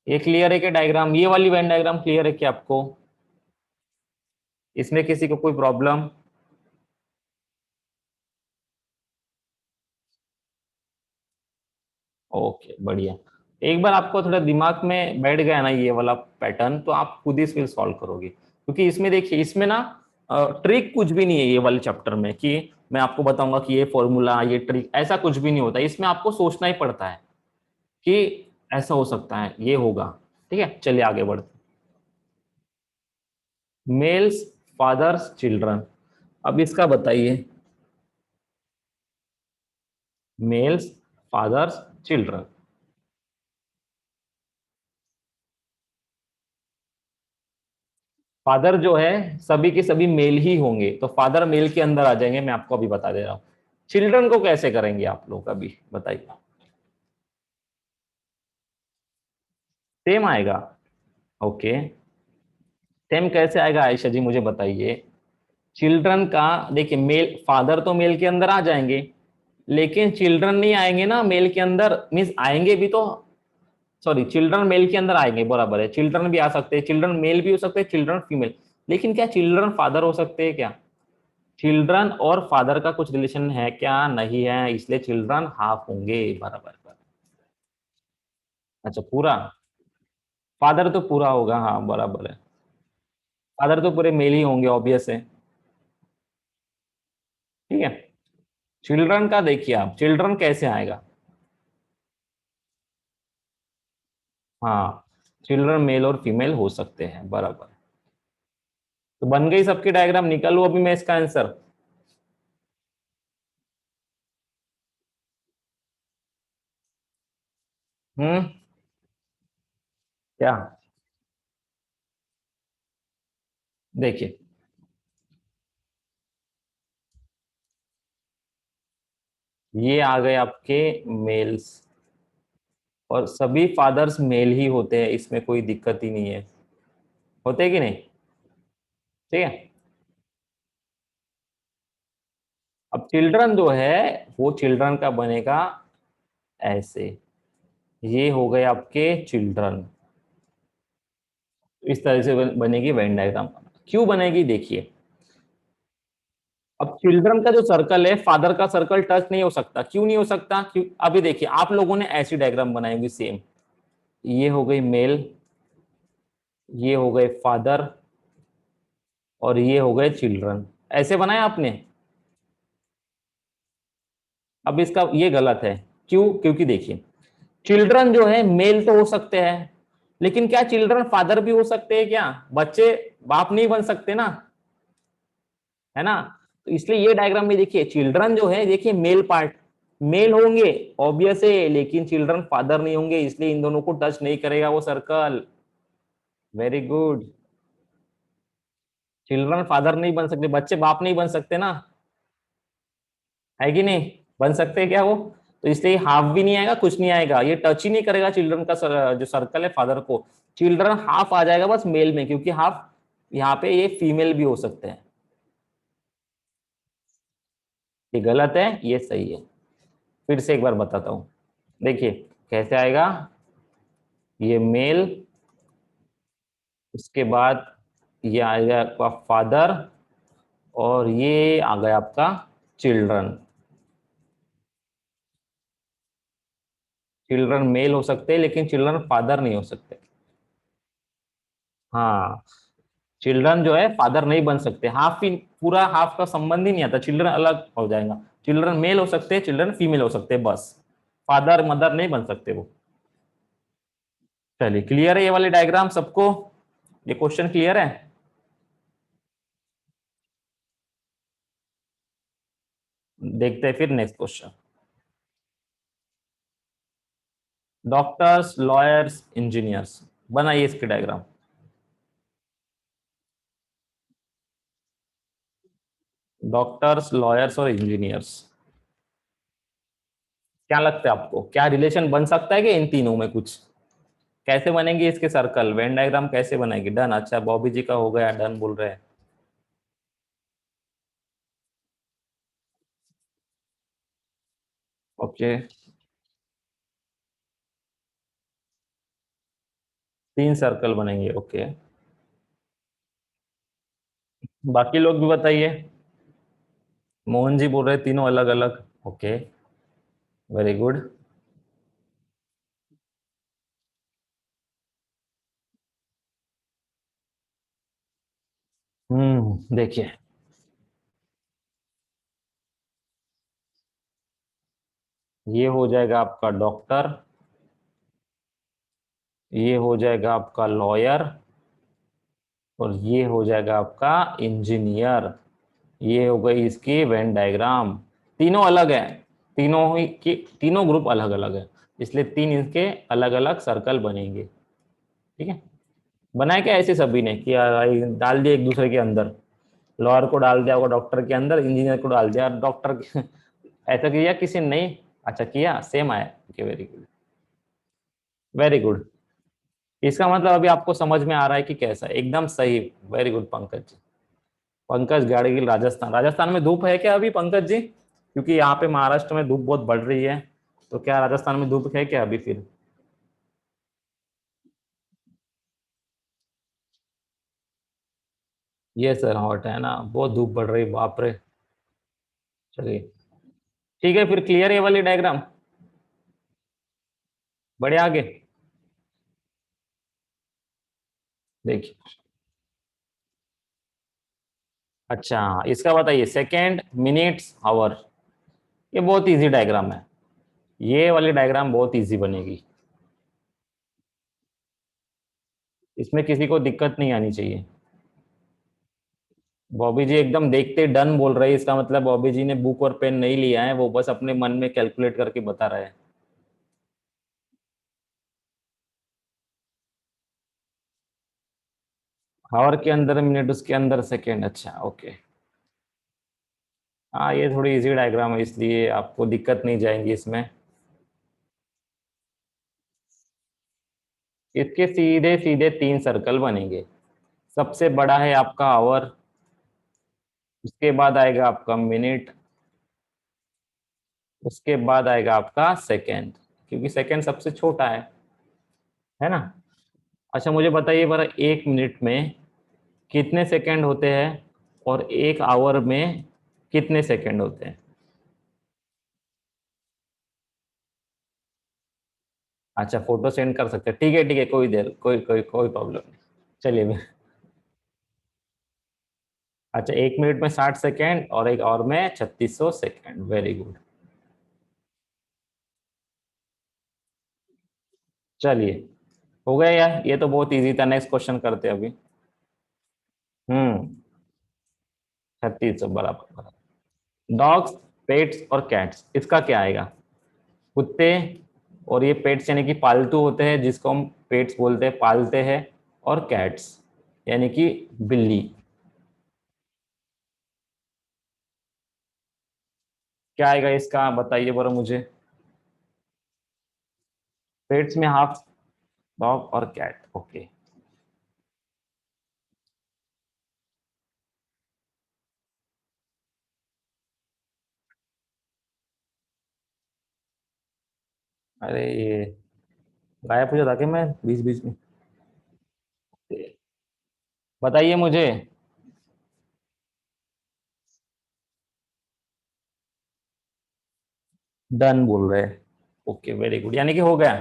A: ये क्लियर है कि डायग्राम, ये वाली वेन डायग्राम क्लियर है कि आपको? इसमें किसी को कोई प्रॉब्लम? ओके बढ़िया। एक बार आपको थोड़ा दिमाग में बैठ गया ना ये वाला पैटर्न, तो आप खुद ही इसमें सॉल्व करोगे। क्योंकि इसमें देखिए, इसमें ना ट्रिक कुछ भी नहीं है ये वाले चैप्टर में, कि मैं आपको बताऊंगा कि ये फॉर्मूला, ये ट्रिक, ऐसा कुछ भी नहीं होता। इसमें आपको सोचना ही पड़ता है कि ऐसा हो सकता है, ये होगा। ठीक है, चलिए आगे बढ़ते। मेल्स फादर्स चिल्ड्रन, अब इसका बताइए। मेल्स फादर्स चिल्ड्रन, फादर जो है सभी के सभी मेल ही होंगे, तो फादर मेल के अंदर आ जाएंगे, मैं आपको अभी बता दे रहा हूँ। चिल्ड्रन को कैसे करेंगे आप लोग, अभी बताइए। सेम आएगा। ओके, सेम कैसे आएगा आयशा जी, मुझे बताइए। चिल्ड्रन का देखिए, मेल फादर तो मेल के अंदर आ जाएंगे, लेकिन चिल्ड्रन नहीं आएंगे ना मेल के अंदर, मीन्स आएंगे भी तो, सॉरी चिल्ड्रन मेल के अंदर आएंगे, बराबर है, चिल्ड्रन भी आ सकते हैं, चिल्ड्रन मेल भी हो सकते हैं, चिल्ड्रन फीमेल, लेकिन क्या चिल्ड्रन फादर हो सकते हैं क्या? चिल्ड्रन और फादर का कुछ रिलेशन है क्या? नहीं है, इसलिए चिल्ड्रन हाफ होंगे, बराबर बराबर। अच्छा पूरा, फादर तो पूरा होगा, हाँ बराबर है, फादर तो पूरे मेल ही होंगे, ऑब्वियस है। ठीक है, चिल्ड्रन का देखिए आप, चिल्ड्रन कैसे आएगा। हाँ, चिल्ड्रन मेल और फीमेल हो सकते हैं, बराबर। तो बन गई सबकी डायग्राम, निकालू अभी मैं इसका आंसर। हम्म, क्या? देखिए, ये आ गए आपके मेल्स, और सभी फादर्स मेल ही होते हैं, इसमें कोई दिक्कत ही नहीं है, होते हैं कि नहीं? ठीक है, अब चिल्ड्रन जो है, वो चिल्ड्रन का बनेगा ऐसे, ये हो गए आपके चिल्ड्रन, इस तरह से बनेगी वेन डायग्राम। क्यों बनेगी देखिए, अब चिल्ड्रन का जो सर्कल है, फादर का सर्कल टच नहीं हो सकता, क्यों नहीं हो सकता? क्यों? अभी देखिए, आप लोगों ने ऐसी डायग्राम बनाई होगी सेम, ये हो गई मेल, ये हो गए फादर, और ये हो गए चिल्ड्रन, ऐसे बनाया आपने। अब इसका ये गलत है, क्यों? क्योंकि देखिए, चिल्ड्रन जो है मेल तो हो सकते हैं, लेकिन क्या चिल्ड्रन फादर भी हो सकते हैं क्या? बच्चे बाप नहीं बन सकते ना, है ना? तो इसलिए ये डायग्राम में देखिए, चिल्ड्रन जो है देखिए मेल पार्ट, मेल होंगे ऑब्वियस है, लेकिन चिल्ड्रन फादर नहीं होंगे, इसलिए इन दोनों को टच नहीं करेगा वो circle. Very good, children father नहीं बन सकते, बच्चे बाप नहीं बन सकते ना, है कि नहीं? बन सकते हैं क्या वो? तो इसलिए हाफ भी नहीं आएगा, कुछ नहीं आएगा, ये टच ही नहीं करेगा चिल्ड्रन का जो सर्कल है फादर को। चिल्ड्रन हाफ आ जाएगा बस मेल में, क्योंकि हाफ यहाँ पे ये फीमेल भी हो सकते हैं। ये गलत है, ये सही है। फिर से एक बार बताता हूँ, देखिए कैसे आएगा। ये मेल, उसके बाद ये आएगा आपका फादर, और ये आ गया आपका चिल्ड्रन। चिल्ड्रन मेल हो सकते हैं, लेकिन चिल्ड्रन फादर नहीं हो सकते। हाँ, चिल्ड्रन जो है फादर नहीं बन सकते, हाफ ही, पूरा हाफ का संबंध ही नहीं आता, चिल्ड्रन अलग हो जाएगा। चिल्ड्रन मेल हो सकते हैं, चिल्ड्रन फीमेल हो सकते हैं, बस फादर मदर नहीं बन सकते वो। चलिए, क्लियर है ये वाली डायग्राम सबको? ये क्वेश्चन क्लियर है? देखते हैं फिर next question. Doctors, lawyers, engineers, बनाइए इसकी डायग्राम। डॉक्टर्स, लॉयर्स और इंजीनियर्स, क्या लगता है आपको, क्या रिलेशन बन सकता है कि इन तीनों में कुछ? कैसे बनेंगे इसके सर्कल, वेन डायग्राम कैसे बनेगी? डन, अच्छा बॉबी जी का हो गया, डन बोल रहे हैं। ओके, तीन सर्कल बनेंगे, ओके। बाकी लोग भी बताइए। मोहन जी बोल रहे हैं तीनों अलग अलग, ओके, वेरी गुड। देखिए, ये हो जाएगा आपका डॉक्टर, ये हो जाएगा आपका लॉयर, और ये हो जाएगा आपका इंजीनियर। ये हो गई इसकी वेन डायग्राम। तीनों अलग है, तीनों ही की तीनों ग्रुप अलग अलग है, इसलिए तीन इसके अलग अलग सर्कल बनेंगे। ठीक है, बनाए क्या ऐसे सभी ने कि डाल दिया एक दूसरे के अंदर, लॉयर को डाल दिया होगा डॉक्टर के अंदर, इंजीनियर को डाल दिया डॉक्टर के ऐसा किया किसी ने? नहीं, अच्छा किया, सेम आया, okay very good, very good. इसका मतलब अभी आपको समझ में आ रहा है कि कैसा, एकदम सही। Very good Pankaj ji. पंकज गाड़गिल, राजस्थान। राजस्थान में धूप है क्या अभी पंकज जी? क्योंकि यहाँ पे महाराष्ट्र में धूप बहुत बढ़ रही है, तो क्या राजस्थान में धूप है क्या अभी फिर? ये सर हॉट है ना, बहुत धूप बढ़ रही, बाप रे। चलिए ठीक है फिर, क्लियर है ये वाली डायग्राम। बढ़िया, आगे देखिए। अच्छा, इसका बताइए, सेकेंड, मिनट्स, आवर। ये बहुत इजी डायग्राम है, ये वाली डायग्राम बहुत इजी बनेगी, इसमें किसी को दिक्कत नहीं आनी चाहिए। बॉबी जी एकदम देखते डन बोल रहे हैं, इसका मतलब बॉबी जी ने बुक और पेन नहीं लिया है, वो बस अपने मन में कैलकुलेट करके बता रहे हैं। आवर के अंदर मिनट, उसके अंदर सेकेंड, अच्छा ओके। हाँ ये थोड़ी इजी डायग्राम है, इसलिए आपको दिक्कत नहीं जाएंगी इसमें। इसके सीधे सीधे तीन सर्कल बनेंगे। सबसे बड़ा है आपका आवर, उसके बाद आएगा आपका मिनट, उसके बाद आएगा आपका सेकेंड, क्योंकि सेकेंड सबसे छोटा है ना। अच्छा मुझे बताइए बड़ा, एक मिनट में कितने सेकंड होते हैं और एक आवर में कितने सेकंड होते हैं? अच्छा फोटो सेंड कर सकते हैं, ठीक है कोई देर, कोई कोई कोई प्रॉब्लम नहीं। चलिए अच्छा, एक मिनट में 60 सेकेंड और एक आवर में 3600 सेकेंड, वेरी गुड। चलिए, हो गया यार, ये तो बहुत इजी था। नेक्स्ट क्वेश्चन करते हैं अभी। 3600 बराबर बराबर। डॉग्स, पेट्स और कैट्स, इसका क्या आएगा? कुत्ते, और ये पेट्स यानी कि पालतू होते हैं, जिसको हम पेट्स बोलते हैं, पालते हैं। और कैट्स यानी कि बिल्ली। क्या आएगा इसका, बताइए बरो मुझे। पेट्स में हाफ, डॉग और कैट, ओके। अरे ये गायब हो जाता कि मैं बीच बीच में। बताइए मुझे। डन बोल रहे हैं, ओके वेरी गुड, यानी कि हो गया।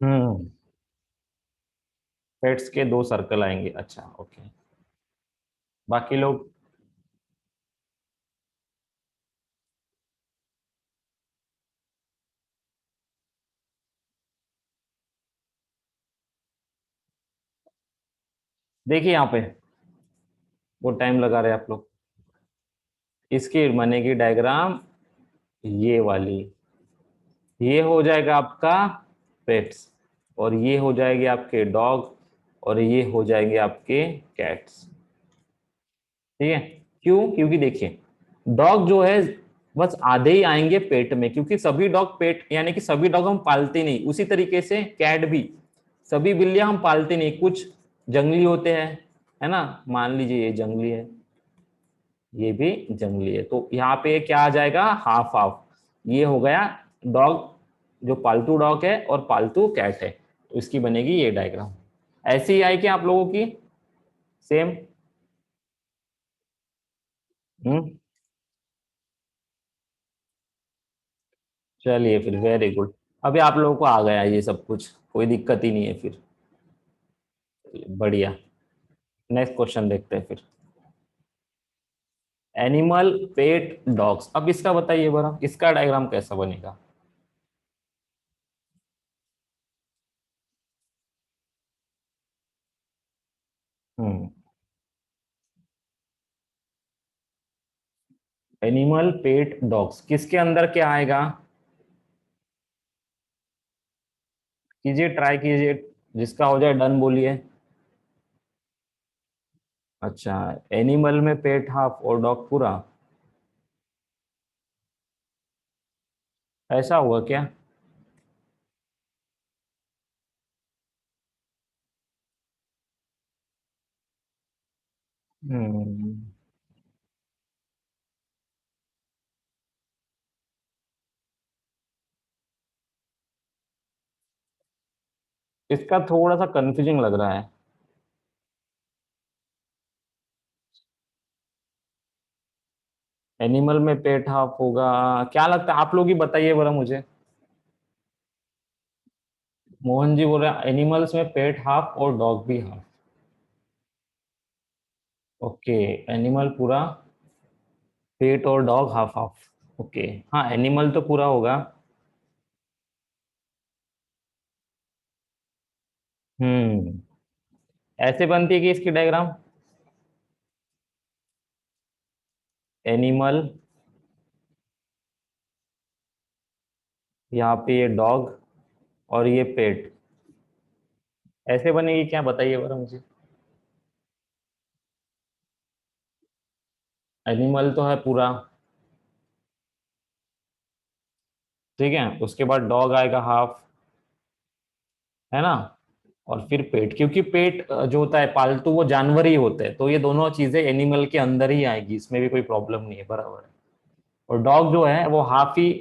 A: हम्म, पेट्स के दो सर्कल आएंगे, अच्छा ओके। बाकी लोग, देखिए यहाँ पे, वो टाइम लगा रहे हैं आप लोग। इसकी बनेगी डायग्राम ये वाली, ये हो जाएगा आपका पेट्स, और ये हो जाएंगे आपके डॉग, और ये हो जाएंगे आपके कैट्स। ठीक है, क्यों? क्योंकि देखिए, डॉग जो है बस आधे ही आएंगे पेट में, क्योंकि सभी डॉग पेट, यानी कि सभी डॉग हम पालते नहीं। उसी तरीके से कैट भी, सभी बिल्लियां हम पालते नहीं, कुछ जंगली होते हैं, है ना। मान लीजिए ये जंगली है, ये भी जंगली है, तो यहाँ पे क्या आ जाएगा, हाफ हाफ। ये हो गया डॉग, जो पालतू डॉग है, और पालतू कैट है, तो इसकी बनेगी ये डायग्राम। ऐसी ही आई क्या आप लोगों की? सेम। हम्म, चलिए फिर, वेरी गुड। अभी आप लोगों को आ गया ये सब कुछ, कोई दिक्कत ही नहीं है फिर। चलिए, बढ़िया। नेक्स्ट क्वेश्चन देखते हैं फिर। एनिमल, पेट, डॉग्स, अब इसका बताइए बरा, इसका डायग्राम कैसा बनेगा? हम्म, एनिमल, पेट, डॉग्स, किसके अंदर क्या आएगा? कीजिए, ट्राई कीजिए, जिसका हो जाए डन बोलिए। अच्छा, एनिमल में पेट हाफ और डॉग पूरा। ऐसा हुआ क्या? हम्म। इसका थोड़ा सा कंफ्यूजिंग लग रहा है। एनिमल में पेट हाफ होगा, क्या लगता है? आप लोग ही बताइए बड़ा मुझे। मोहन जी बोल रहे हैं एनिमल्स में पेट हाफ और डॉग भी हाफ। ओके। एनिमल पूरा, पेट और डॉग हाफ हाफ। ओके। हाँ, एनिमल तो पूरा होगा। हम्म। ऐसे बनती है कि इसकी डायग्राम, एनिमल, यहाँ पे ये डॉग और ये पेट, ऐसे बनेगी क्या? बताइए बड़ा मुझे। एनिमल तो है पूरा, ठीक है, उसके बाद डॉग आएगा हाफ, है ना? और फिर पेट, क्योंकि पेट जो होता है पालतू, वो जानवर ही होते हैं, तो ये दोनों चीजें एनिमल के अंदर ही आएगी, इसमें भी कोई प्रॉब्लम नहीं है, बराबर है। और डॉग जो है वो हाफ ही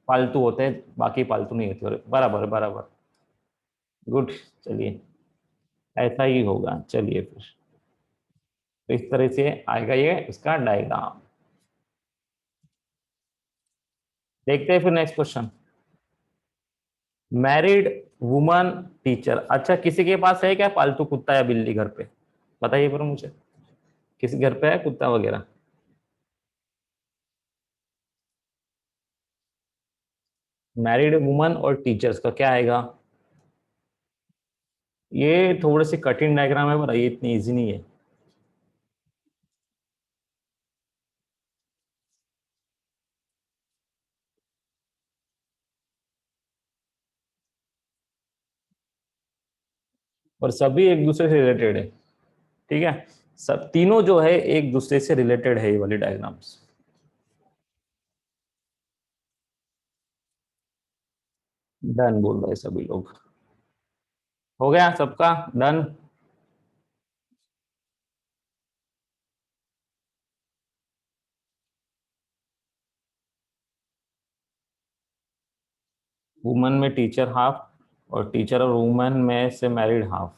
A: पालतू होते हैं, बाकी पालतू नहीं होते, बराबर बराबर। गुड। चलिए, ऐसा ही होगा, चलिए फिर। तो इस तरह से आएगा ये इसका डायग्राम। देखते हैं फिर next question. Married woman teacher. अच्छा, किसी के पास है क्या पालतू कुत्ता या बिल्ली घर पे? बताइए पर मुझे, किसी घर पे है कुत्ता वगैरह? मैरिड वुमन और टीचर्स का क्या आएगा? ये थोड़ी सी कठिन डायग्राम है, पर ये इतनी इजी नहीं है। और सभी एक दूसरे से रिलेटेड है, ठीक है। सब तीनों जो है एक दूसरे से रिलेटेड है, ये वाली डायग्राम्स। डन बोल रहे सभी लोग। हो गया सबका? डन। वुमन में टीचर हाफ, और टीचर और वुमन में से मैरिड हाफ।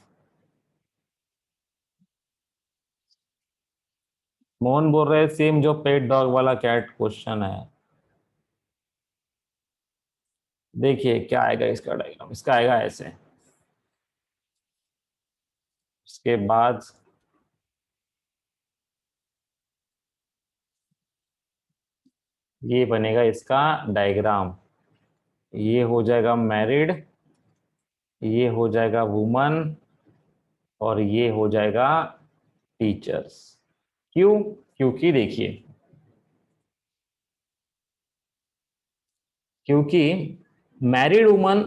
A: मोहन बोल रहे सेम जो पेट डॉग वाला कैट क्वेश्चन है। देखिए क्या आएगा इसका डायग्राम, इसका आएगा ऐसे। उसके बाद ये बनेगा इसका डायग्राम। ये हो जाएगा मैरिड, ये हो जाएगा वुमन, और ये हो जाएगा टीचर्स। क्यों? क्योंकि देखिए, क्योंकि मैरिड वुमन,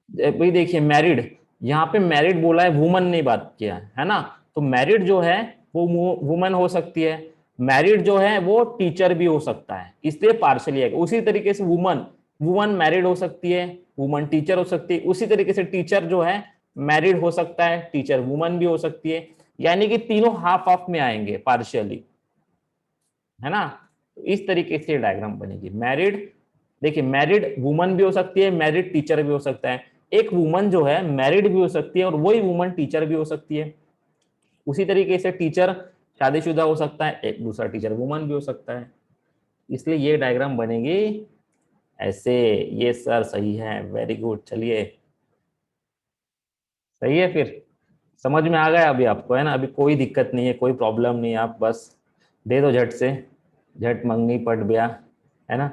A: भाई देखिए मैरिड, यहाँ पे मैरिड बोला है, वुमन ने बात किया है ना? तो मैरिड जो है वो वुमन हो सकती है, मैरिड जो है वो टीचर भी हो सकता है, इसलिए पार्शली है। उसी तरीके से वुमन, वुमन मैरिड हो सकती है, वुमन टीचर हो सकती है, उसी तरीके से टीचर जो है मैरिड हो सकता है, टीचर वुमन भी हो सकती है, यानी कि तीनों हाफ हाफ में आएंगे पार्शियली, है ना? तो इस तरीके से डायग्राम बनेगी। मैरिड, देखिए मैरिड वुमन भी हो सकती है, मैरिड टीचर भी हो सकता है, एक वुमन जो है मैरिड भी हो सकती है और वही वुमन टीचर भी हो सकती है। उसी तरीके से टीचर शादीशुदा हो सकता है, एक दूसरा टीचर वुमन भी हो सकता है, इसलिए ये डायग्राम बनेगी ऐसे। ये सर सही है, वेरी गुड। चलिए, सही है फिर। समझ में आ गया अभी आपको, है ना? अभी कोई दिक्कत नहीं है, कोई प्रॉब्लम नहीं है, आप बस दे दो झट से, झट मंगनी पट ब्याह, है ना?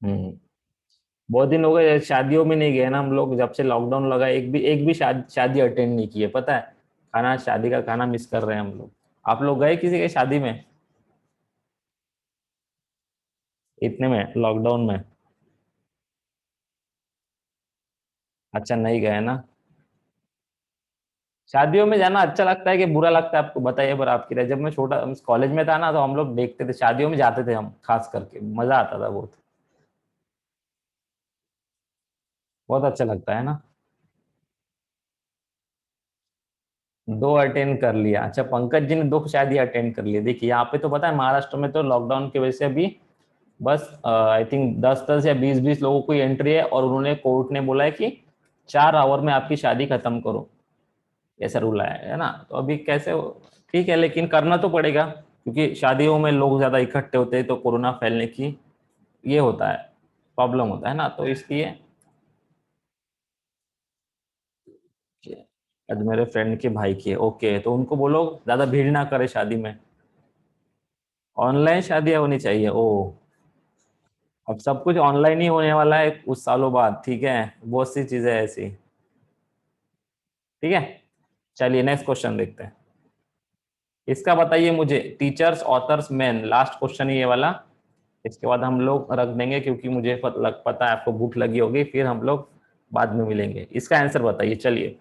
A: हम्म। बहुत दिन हो गए शादियों में नहीं गए ना हम लोग, जब से लॉकडाउन लगा एक भी शादी अटेंड नहीं की है, पता है? खाना, शादी का खाना मिस कर रहे हैं हम लोग। आप लोग गए किसी के शादी में इतने में, लॉकडाउन में? अच्छा, नहीं गए ना। शादियों में जाना अच्छा लगता है कि बुरा लगता है आपको? बताइए पर आपकी राय। जब मैं छोटा कॉलेज में था ना, तो हम लोग देखते थे, शादियों में जाते थे हम, खास करके मजा आता था बहुत। बहुत अच्छा लगता है ना। दो अटेंड कर लिया, अच्छा पंकज जी ने दो शायद ही अटेंड कर लिए। देखिए यहाँ पे तो पता है महाराष्ट्र में तो लॉकडाउन की वजह से अभी बस आई थिंक 10-10 या 20-20 लोगों को एंट्री है, और उन्होंने कोर्ट ने बोला है कि 4 आवर में आपकी शादी खत्म करो, ऐसा रूल आया है ना। तो अभी कैसे ठीक है, लेकिन करना तो पड़ेगा क्योंकि शादियों में लोग ज्यादा इकट्ठे होते हैं तो कोरोना फैलने की ये होता है, प्रॉब्लम होता है ना, तो इसलिए आज मेरे फ्रेंड के भाई की है, ओके तो उनको बोलो ज्यादा भीड़ ना करे शादी में। ऑनलाइन शादियां होनी चाहिए ओ। अब सब कुछ ऑनलाइन ही होने वाला है कुछ सालों बाद, ठीक है, बहुत सी चीजें ऐसी। ठीक है, चलिए नेक्स्ट क्वेश्चन देखते हैं। इसका बताइए मुझे, teachers authors man, last question ये वाला। इसके बाद हम लोग रख देंगे क्योंकि मुझे पता है आपको भूख लगी होगी, फिर हम लोग बाद में मिलेंगे। इसका आंसर बताइए चलिए।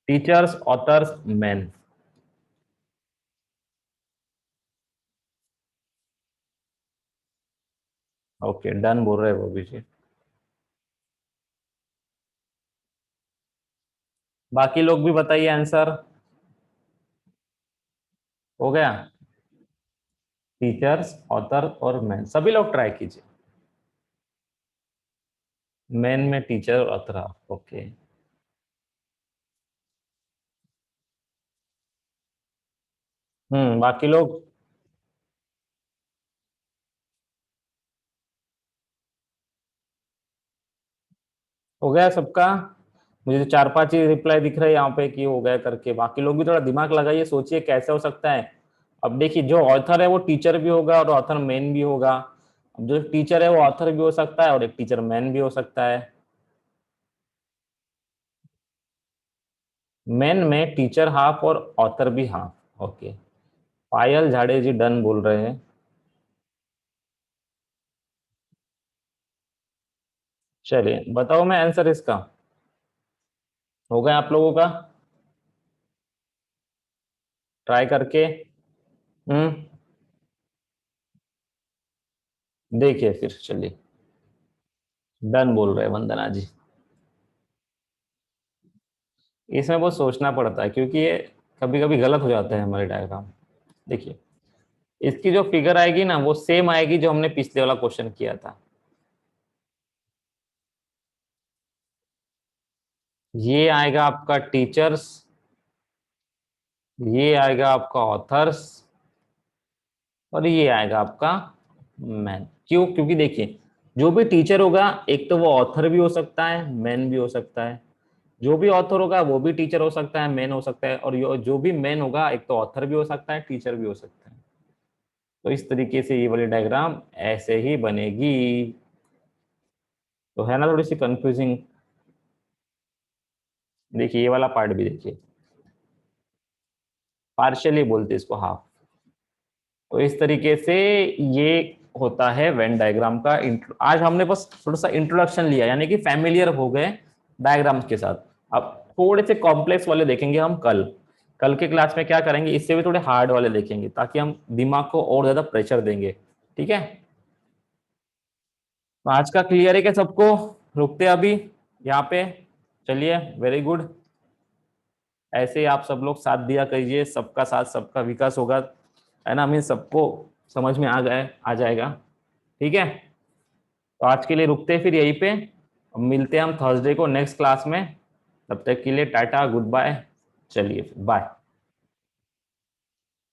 A: Teachers authors man. Okay done बोल रहे हैं वो भी जी। बाकी लोग भी बताइए आंसर। हो गया। टीचर्स ऑथर और मैन, सभी लोग ट्राई कीजिए। मैन में टीचर और ऑथर, ओके। बाकी लोग। हो गया सबका। मुझे तो 4-5 ही रिप्लाई दिख रहे हैं यहाँ पे कि हो गया करके, बाकी लोग भी थोड़ा दिमाग लगाइए, सोचिए कैसे हो सकता है। अब देखिए जो ऑथर है वो टीचर भी होगा और ऑथर मैन भी होगा। अब जो टीचर है वो ऑथर भी हो सकता है और एक टीचर मैन भी हो सकता है। मैन में टीचर हाफ और ऑथर भी हाफ, ओके। पायल झाड़े जी डन बोल रहे हैं। चलिए बताओ मैं आंसर इसका। हो गया आप लोगों का ट्राई करके। हम्म देखिए फिर चलिए। डन बोल रहे हैं वंदना जी। इसमें बहुत सोचना पड़ता है क्योंकि ये कभी कभी गलत हो जाते हैं हमारे डायग्राम। देखिए इसकी जो फिगर आएगी ना वो सेम आएगी जो हमने पिछले वाला क्वेश्चन किया था। ये आएगा आपका टीचर्स, ये आएगा आपका ऑथर्स, और ये आएगा आपका मैन। क्यों? क्योंकि देखिए जो भी टीचर होगा एक तो वो ऑथर भी हो सकता है मैन भी हो सकता है, जो भी ऑथर होगा वो भी टीचर हो सकता है मैन हो सकता है, और जो भी मैन होगा एक तो ऑथर भी हो सकता है टीचर भी हो सकता है। तो इस तरीके से ये वाली डायग्राम ऐसे ही बनेगी। तो है ना थोड़ी सी कंफ्यूजिंग। देखिए ये वाला पार्ट भी देखिए, पार्शियली बोलते हैं इसको हाफ। तो इस तरीके से ये होता है वेन डायग्राम का आज हमने बस थोड़ा सा इंट्रोडक्शन लिया, यानी कि फैमिलियर हो गए डायग्राम्स के साथ। अब थोड़े से कॉम्प्लेक्स वाले देखेंगे हम कल। कल के क्लास में क्या करेंगे, इससे भी थोड़े हार्ड वाले देखेंगे ताकि हम दिमाग को और ज्यादा प्रेशर देंगे। ठीक है, तो आज का क्लियर है क्या सबको? रुकते हैं अभी यहाँ पे। चलिए वेरी गुड। ऐसे ही आप सब लोग साथ दिया करिए, सबका साथ सबका विकास होगा, है ना, मीन सबको समझ में आ गए आ जाएगा। ठीक है, तो आज के लिए रुकते हैं फिर यहीं पे। अब मिलते हैं हम थर्सडे को नेक्स्ट क्लास में। तब तक के लिए टाटा गुड बाय। चलिए बाय।